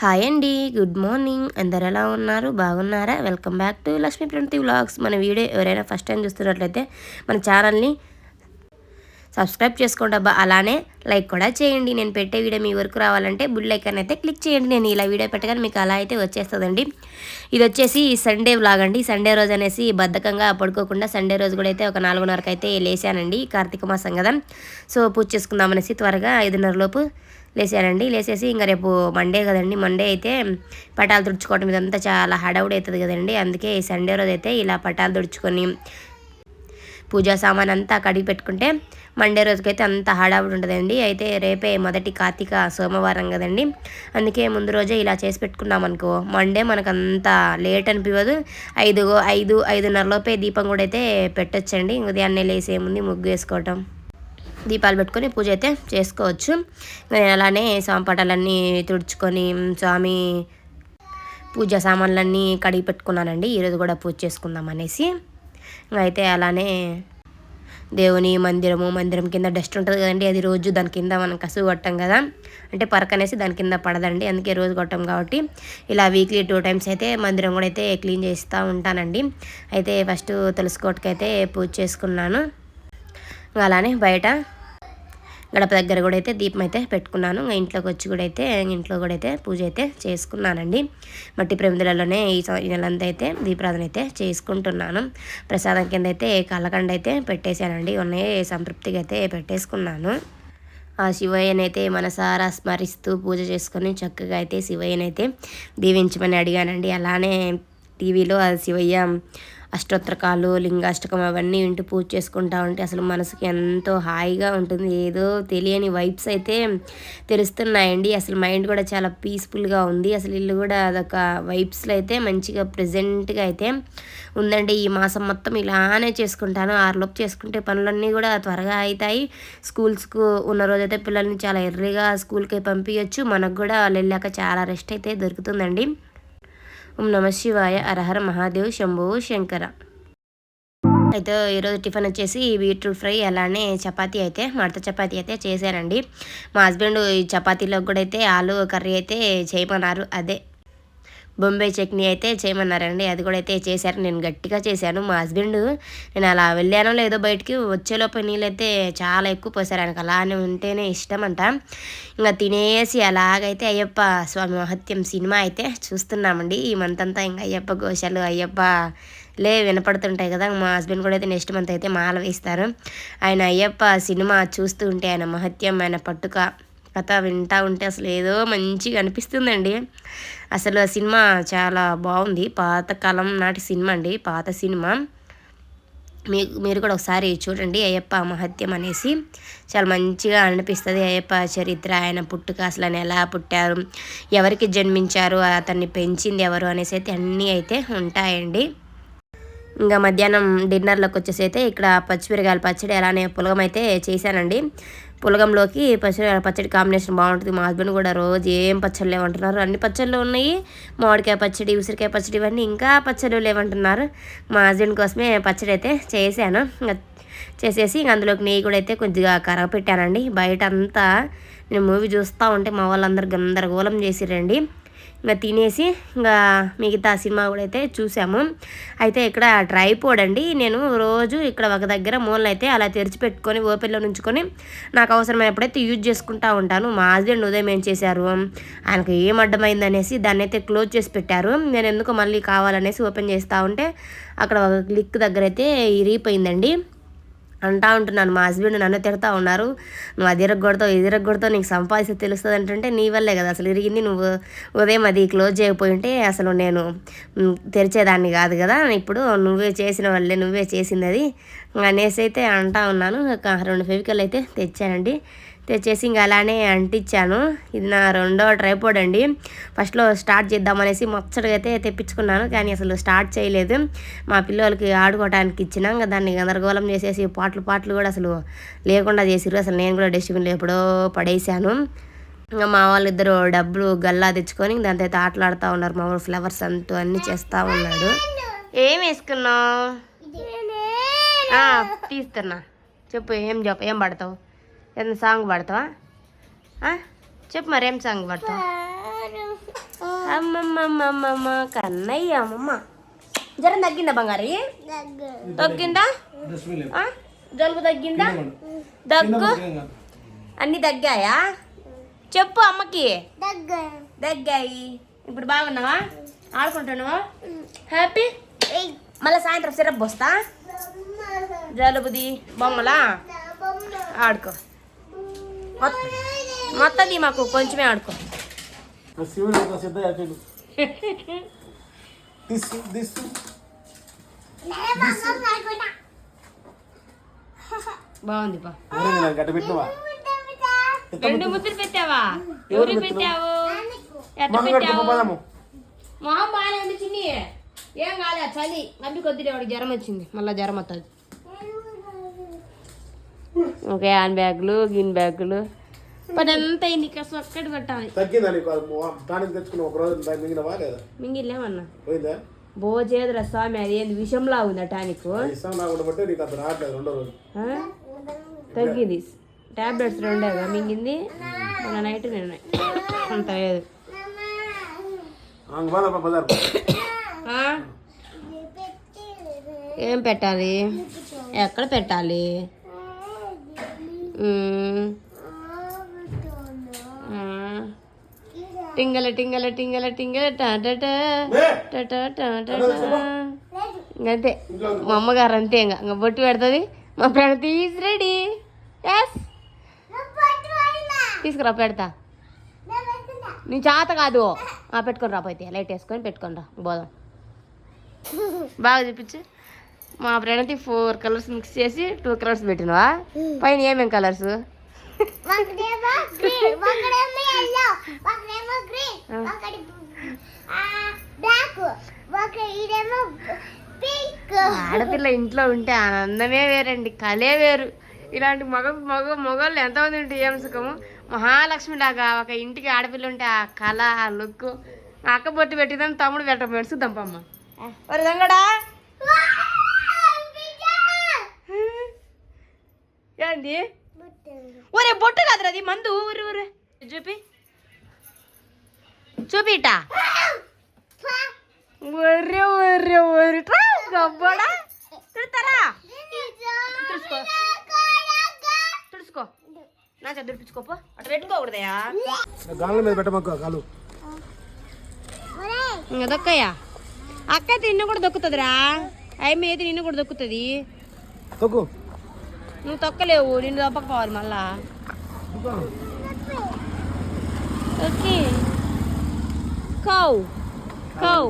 Hi అండి, good morning. అందరు ఎలా ఉన్నారు? బాగున్నారా? Welcome back to Lakshmi Pranathi vlogs. మన వీడియో ఎవరైనా ఫస్ట్ టైం చూస్తున్నట్లయితే మన ఛానల్ని సబ్స్క్రైబ్ చేసుకోండి అబ్బా, అలానే లైక్ కూడా చేయండి. నేను పెట్టే వీడియో మీ వరకు రావాలంటే బుల్ ఐకాన్ అయితే క్లిక్ చేయండి. నేను ఇలా వీడియో పెట్టగానే మీకు అలా అయితే వచ్చేస్తుందండి. ఇది వచ్చేసి సండే వ్లాగ్ అండి. సండే రోజు అనేసి బద్ధకంగా పడుకోకుండా సండే రోజు కూడా అయితే ఒక 4:30కి అయితే లేసానండి. కార్తీక మాసం కదా, సో పూజ చేసుకుందామనేసి త్వరగా 5:30 లోపు లేసానండి. లేసేసి ఇంకా రేపు మండే కదండి, మండే అయితే పటాలు తుడుచుకోవటం ఇదంతా చాలా హడావుడి అవుతుంది కదండి. అందుకే ఈ సండే రోజు అయితే ఇలా పటాలు తుడుచుకొని పూజా సామాన్ అంతా కడిగి పెట్టుకుంటే మండే రోజుకైతే అంత హడావుడి ఉంటుందండి. అయితే రేపే మొదటి కార్తీక సోమవారం కదండి, అందుకే ముందు రోజే ఇలా చేసి పెట్టుకున్నాం అనుకో మండే మనకు అంత లేట్ అనిపించదు. 5:30 లోపే దీపం కూడా అయితే పెట్టొచ్చండి. ఉదయాన్నే లేసే ముందు ముగ్గు వేసుకోవటం, దీపాలు పెట్టుకొని పూజ అయితే చేసుకోవచ్చు. నేను అలానే పటాలన్నీ తుడుచుకొని స్వామి పూజా సామాన్లన్నీ కడిగి పెట్టుకున్నానండి. ఈరోజు కూడా పూజ చేసుకుందాం అనేసి. అయితే అలానే దేవుని మందిరం కింద డస్ట్ ఉంటుంది కదండి, అది రోజు దాని కింద మనం కసువు కొట్టాం కదా, అంటే పరకనేసి దాని కింద పడదండి, అందుకే రోజు కొట్టాం కాబట్టి ఇలా వీక్లీ 2 టైమ్స్ అయితే మందిరం కూడా అయితే క్లీన్ చేస్తూ ఉంటానండి. అయితే ఫస్ట్ తులసికోటకైతే పూజ చేసుకున్నాను. అలానే బయట గడప దగ్గర కూడా అయితే దీపం అయితే పెట్టుకున్నాను. ఇంట్లోకి వచ్చి కూడా అయితే ఇంట్లో కూడా అయితే పూజ అయితే చేసుకున్నానండి. మట్టి ప్రమిదలలోనే ఈ నెలంతా అయితే దీపారాధన అయితే చేసుకుంటున్నాను. ప్రసాదం కింద అయితే కళ్ళకండ అయితే పెట్టేశానండి. ఉన్నాయి సంతృప్తిగా అయితే పెట్టేసుకున్నాను. ఆ శివయ్యనైతే మనసారా స్మరిస్తూ పూజ చేసుకొని చక్కగా అయితే శివయ్యనైతే దీవించమని అడిగానండి. అలానే టీవీలో ఆ శివయ్య అష్టోత్తరకాలు, లింగాష్టకం అవన్నీ వింటూ పూజ చేసుకుంటా ఉంటే అసలు మనసుకి ఎంతో హాయిగా ఉంటుంది. ఏదో తెలియని వైబ్స్ అయితే తెలుస్తున్నాయండి. అసలు మైండ్ కూడా చాలా పీస్ఫుల్గా ఉంది. అసలు ఇల్లు కూడా అదొక వైబ్స్లో అయితే మంచిగా ప్రజెంట్గా అయితే ఉందండి. ఈ మాసం మొత్తం ఇలానే చేసుకుంటాను. 6 లోపు చేసుకుంటే పనులన్నీ కూడా త్వరగా అవుతాయి. స్కూల్స్కు ఉన్న రోజైతే పిల్లల్ని చాలా ఎర్లీగా స్కూల్కి పంపించవచ్చు. మనకు కూడా వాళ్ళు వెళ్ళాక చాలా రెస్ట్ అయితే దొరుకుతుందండి. ఓం నమ శివాయ, హరహర మహాదేవ్, శంభో శంకర. అయితే ఈరోజు టిఫిన్ వచ్చేసి బీట్రూట్ ఫ్రై, అలానే చపాతీ అయితే మడత చపాతీ అయితే చేశానండి. మా హస్బెండ్ ఈ చపాతీలో కూడా అయితే ఆలు కర్రీ అయితే చేయమన్నారు, అదే బొంబాయి చట్నీ అయితే చేయమన్నారండి. అది కూడా అయితే చేశారు. నేను గట్టిగా చేశాను. మా హస్బెండ్ నేను అలా వెళ్ళానో లేదో బయటికి వచ్చేలోపు నీళ్ళైతే చాలా ఎక్కువ పోసారు. ఆయనకు అలానే ఉంటేనే ఇష్టం అంట. ఇంకా తినేసి అలాగైతే అయ్యప్ప స్వామి మహత్యం సినిమా అయితే చూస్తున్నామండి. ఈ మంత్ అంతా ఇంకా అయ్యప్ప ఘోషాలు అయ్యప్ప వినపడుతుంటాయి కదా. మా హస్బెండ్ కూడా అయితే నెక్స్ట్ మంత్ అయితే మాల వేస్తారు. ఆయన అయ్యప్ప సినిమా చూస్తూ ఉంటే ఆయన మహత్యం, ఆయన పట్టుక కథ వింటూ ఉంటే అసలు ఏదో మంచిగా అనిపిస్తుందండి. అసలు ఆ సినిమా చాలా బాగుంది. పాతకాలం నాటి సినిమా అండి, పాత సినిమా. మీరు కూడా ఒకసారి చూడండి, అయ్యప్ప మహత్యం అనేసి చాలా మంచిగా అనిపిస్తుంది. అయ్యప్ప చరిత్ర, ఆయన పుట్టుక, అసలు ఆయన ఎలా పుట్టారు, ఎవరికి జన్మించారు, అతన్ని పెంచింది ఎవరు అనేసి అయితే అన్నీ అయితే ఉంటాయండి. ఇంకా మధ్యాహ్నం డిన్నర్లోకి వచ్చేసి అయితే ఇక్కడ పచ్చిమిరకాయల పచ్చడి, అలానే పులగం అయితే చేశానండి. పులగంలోకి పచ్చడి కాంబినేషన్ బాగుంటుంది. మా హస్బెండ్ కూడా రోజు ఏం పచ్చళ్ళు లేవంటున్నారు, అన్ని పచ్చళ్ళు ఉన్నాయి, మామిడికాయ పచ్చడి, ఉసిరికాయ పచ్చడి, ఇవన్నీ ఇంకా పచ్చళ్ళు లేవంటున్నారు. మా హస్బెండ్ కోసమే పచ్చడి అయితే చేశాను. ఇంకా చేసేసి ఇంక అందులోకి నెయ్యి కూడా అయితే కొద్దిగా కరగపెట్టానండి. బయట అంతా నేను మూవీ చూస్తూ ఉంటే మా వాళ్ళందరూ గందరగోళం చేసిరండి. ఇంకా తినేసి ఇంకా మిగతా సినిమా కూడా అయితే చూసాము. అయితే ఇక్కడ ట్రైపోడ్ అండి, నేను రోజు ఇక్కడ ఒక దగ్గర మూలన అయితే అలా తెరిచిపెట్టుకొని ఓపెన్లో నుంచుకొని నాకు అవసరమైనప్పుడైతే యూజ్ చేసుకుంటూ ఉంటాను. మా హస్బెండ్ ఉదయం ఏం చేశారు, ఆయనకు ఏం అడ్డమైందనేసి దాన్ని అయితే క్లోజ్ చేసి పెట్టారు. నేను ఎందుకు మళ్ళీ కావాలనేసి ఓపెన్ చేస్తూ ఉంటే అక్కడ ఒక క్లిక్ దగ్గర అయితే ఇరిగిపోయిందండి. అంటా ఉంటున్నాను. మా హస్బెండ్ నన్ను తిడతా ఉన్నారు, నువ్వు అది ఇరగొడతావు, నీకు సంపాదిస్తే తెలుస్తుంది అంటుంటే నీ వల్లే కదా అసలు ఇరిగింది, నువ్వు ఉదయం అది క్లోజ్ చేయకపోయి ఉంటే అసలు నేను తెరిచేదాన్ని కాదు కదా, ఇప్పుడు నువ్వే చేసిన వల్లే, నువ్వే చేసింది అది అనేసి అయితే అంటా ఉన్నాను. ఒక 2 ఫెవికల్ అయితే తెచ్చానండి. తెచ్చేసి ఇంకా అలానే అంటించాను. ఇది నా రెండో ట్రైపోడ్ అండి. ఫస్ట్లో స్టార్ట్ చేద్దామనేసి ముచ్చటగా అయితే తెప్పించుకున్నాను, కానీ అసలు స్టార్ట్ చేయలేదు. మా పిల్లలకి ఆడుకోవడానికి ఇచ్చినా ఇంకా దాన్ని గందరగోళం చేసేసి పాటలు కూడా అసలు లేకుండా చేసిర్రు. అసలు నేను కూడా డస్ట్బిన్లో ఎప్పుడో పడేసాను. ఇంకా మా వాళ్ళిద్దరు డబ్బులు గల్లా తెచ్చుకొని దాంతో అయితే ఆటలాడుతూ ఉన్నారు. మా వాళ్ళు ఫ్లవర్స్ అంటూ అన్నీ చేస్తూ ఉన్నాడు. ఏం వేసుకున్నావు? తీస్తున్నా, చెప్పు, ఏం పడతావు? ఏదైనా సాంగ్ పాడతావా? చెప్పు మరి, ఏం సాంగ్ పాడతావు? అమ్మమ్మమ్మమ్మ కన్నయ్య అమ్మమ్మ. జ్వరం తగ్గిందా బంగారి? తగ్గిందా? జలుబు తగ్గిందా? దగ్గు అన్ని తగ్గాయా? చెప్పు అమ్మకి. తగ్గాయి. ఇప్పుడు బాగున్నావా? ఆడుకుంటున్నావా? హ్యాపీ? మళ్ళీ సాయంత్రం సిరప్ పోస్తా. జలుబుది బొమ్మలా ఆడుకో. మొత్తది మాకు కొంచెమే ఆడుకో. బాగుంది బా. 2 ముద్దులు పెట్టావా? ఎవరు పెట్టావు? ఎట్లా పెట్టావు? మొహం బాగానే ఉంది చిన్ని. ఏం కాలే, చలి నమ్మి కొద్దిగా వాడికి జ్వరం వచ్చింది. మళ్ళీ జ్వరం వస్తుంది. ఓకే, హ్యాండ్ బ్యాగులు గిన్ బ్యాగులు పని ఎంత అయింది. ఇక్కడ ఒక్కటి పెట్టాలి. మింగిలేమన్నా భోజేదురా స్వామి. అది ఏంది విషంలా ఉంది. టానిక్ తగ్గింది. టాబ్లెట్స్ 2 మింగింది. మన నైట్ నేను అంత లేదు. ఏం పెట్టాలి? ఎక్కడ పెట్టాలి? టింగల టింగల టింగల టింగల అంతే. మా అమ్మగారు అంతే. ఇంకా బొట్టు పెడుతుంది. మా ఫ్రెండ్ ఈజ్ రెడీ. ఎస్, తీసుకురా పెడతా. నీ చేత కాదు. పెట్టుకొని రాపోతే లైట్ వేసుకొని పెట్టుకొని రా. పోదాం. బాగా చూపించు. మా ఫ్రెండ్కి 4 కలర్స్ మిక్స్ చేసి 2 కలర్స్ పెట్టినవా? పైన ఏమేం కలర్స్? ఆడపిల్ల ఇంట్లో ఉంటే ఆనందమే వేరండి, కలే వేరు. ఇలాంటి మొగళ్ళు ఎంతమంది ఉంటే ఏం సుఖము. మహాలక్ష్మి లాగా ఒక ఇంటికి ఆడపిల్ల ఉంటే ఆ కళ, ఆ లుక్. అక్క బొట్టు పెట్టిందని తమ్ముడు పెట్టమని చూద్దాంపమ్మ. ఒరే దంగడా, ఏంది? ఒరే బొట్టు కాదురా అది, మందు. ఊరు ఊరే చూపి చూపిటా. ఒర్రే ఒర్రే ఒర్రే గబ్బడా. తిడతారా? తుడుచుకో. నా చేత తుడిపించుకోపో. అటు పెట్టుకోకూడదయా. దొక్కయ్యా. అక్క అయితే నిన్ను కూడా దొక్కుతుందిరా. అయ్యి అయితే నిన్ను కూడా దొక్కుతుంది. నువ్వు తొక్కలేవు, నిన్ను దొప్పకపోవాలి మళ్ళా. Okay. Cow cow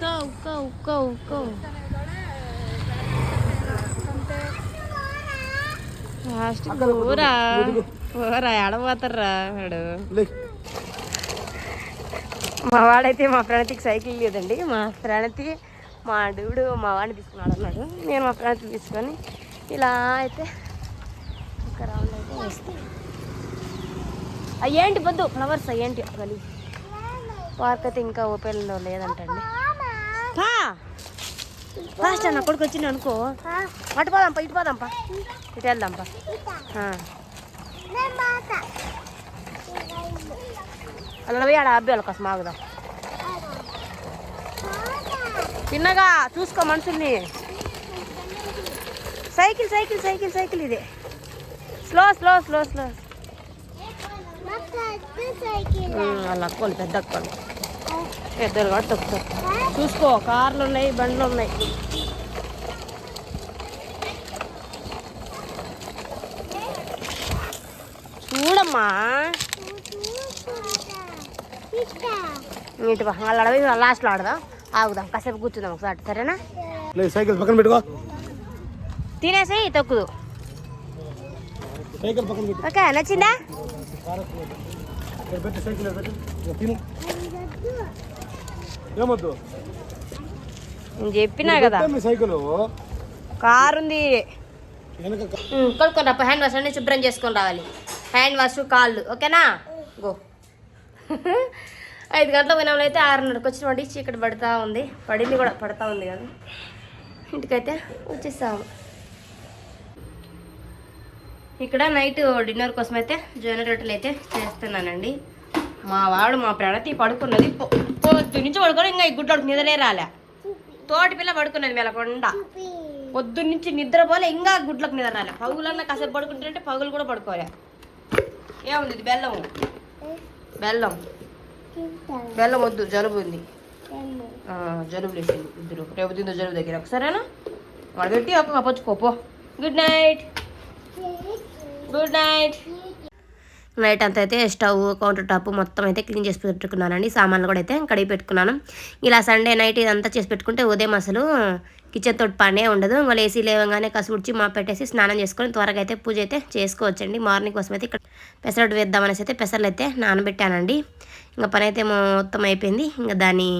cow cow cow cow. ఊరా ఊరా ఎడబోతారా వాడు. మా వాడైతే మా ఫ్రెండ్కి సైకిల్ లేదండి. మా ఫ్రెండ్కి మా డూడు మా వాడిని తీసుకున్నాడు అన్నాడు. నేను మా ఫ్రెండ్కి తీసుకొని ఇలా అయితే ఒక రౌండ్ అయితే వేస్తాను. అయ్యేంటి పొద్దు ఫ్లవర్స్ అయ్యేంటి గలీ. పార్క్ అయితే ఇంకా ఓపెన్లో లేదంటండి. ఫాస్ట్ అన్న కొడుకు వచ్చింది అనుకో. అటు పోదాంపా, ఇటు పోదాంపా, ఇటు వెళ్దాంపా. అలా పోయి ఆడ అబ్బాయి కోసం ఆగుదాం. చిన్నగా చూసుకో మనుషుల్ని. సైకిల్ సైకిల్ సైకిల్ సైకిల్ ఇదే. Slow slow slow slow. వాళ్ళ అక్కలు పెద్ద అక్కలు పెద్దలు కూడా తొక్కుతారు. చూసుకో, కార్లు ఉన్నాయి, బండ్లు ఉన్నాయి. చూడమ్మా. ఇటు వాళ్ళ అడవి లాస్ట్లో ఆడదాం. ఆగుదాం, కాసేపు కూర్చుందాం ఒకసారి. సరేనా? సైకిల్ పక్కన పెట్టుకో. తినేసి తొక్కుదు. ఓకే, నచ్చిందా? నేను చెప్పినా కదా, కారు ఉంది. కొనుక్కొని రా. హ్యాండ్ వాష్ అన్ని శుభ్రం చేసుకొని రావాలి. హ్యాండ్ వాష్, కాళ్ళు. ఓకేనా? గో. 5 గంటల పోయినాములు అయితే 6:30కి వచ్చిన వాడి చీకటి పడుతూ ఉంది. పడింది కూడా, పడుతూ ఉంది కదా. ఇంటికైతే వచ్చేసాము. ఇక్కడ నైట్ డిన్నర్ కోసం అయితే జొన్న రొట్టెలు అయితే చేస్తున్నానండి. మా వాడు మా ప్రణతి పడుకున్నది పొద్దు నుంచి పడుకొని ఇంకా ఈ గుడ్లోకి నిద్రనే రాలే. తోటి పిల్ల పడుకున్నది మెలకొండ పొద్దున్న నుంచి నిద్రపోలే, ఇంకా గుడ్లకు నిద్ర రాలే. పగులన్నా కాసేపు పడుకుంటుంటే పగులు కూడా పడుకోలే. ఏముంది ఇది? బెల్లం బెల్లం బెల్లం వద్దు, జలుబు ఉంది. జలుబు లేచింది ఇద్దరు. రేపు తిందో జలుబు దగ్గర ఒకసారేనా వాడు పెట్టి ఒక కప్పొచ్చుకోపో. Good night, good night. Night అంతా అయితే స్టవ్, కౌంటర్ టాప్ మొత్తం అయితే క్లీన్ చేసి పెట్టుకున్నానండి. సామాన్లు కూడా అయితే కడిగి పెట్టుకున్నాను. ఇలా సండే నైట్ ఇదంతా చేసి పెట్టుకుంటే ఉదయం అసలు కిచెన్ తోటి పనే ఉండదు. ఇంకా లేసి లేవగానే కసుగుడ్చి మా పెట్టేసి స్నానం చేసుకొని త్వరగా అయితే పూజ అయితే చేసుకోవచ్చండి. మార్నింగ్ కోసం అయితే ఇక్కడ పెసరట్టు వేద్దామనేసి అయితే పెసర్లు అయితే నానబెట్టానండి. ఇంకా పని అయితే మొత్తం అయిపోయింది. ఇంకా దాన్ని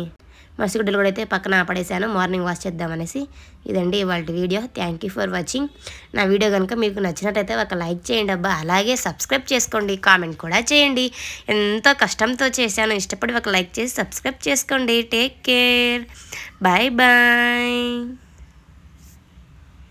మసిగుడ్డలు కూడా అయితే పక్కన పడేసాను మార్నింగ్ వాష్ చేద్దామనేసి. ఇదండి ఇవాళ video. Thank you for watching. నా వీడియో కనుక మీకు నచ్చినట్టయితే ఒక లైక్ చేయండి అబ్బా, అలాగే సబ్స్క్రైబ్ చేసుకోండి, కామెంట్ కూడా చేయండి. ఎంతో కష్టంతో చేశాను, ఇష్టపడి ఒక లైక్ చేసి సబ్స్క్రైబ్ చేసుకోండి. Take care, bye bye.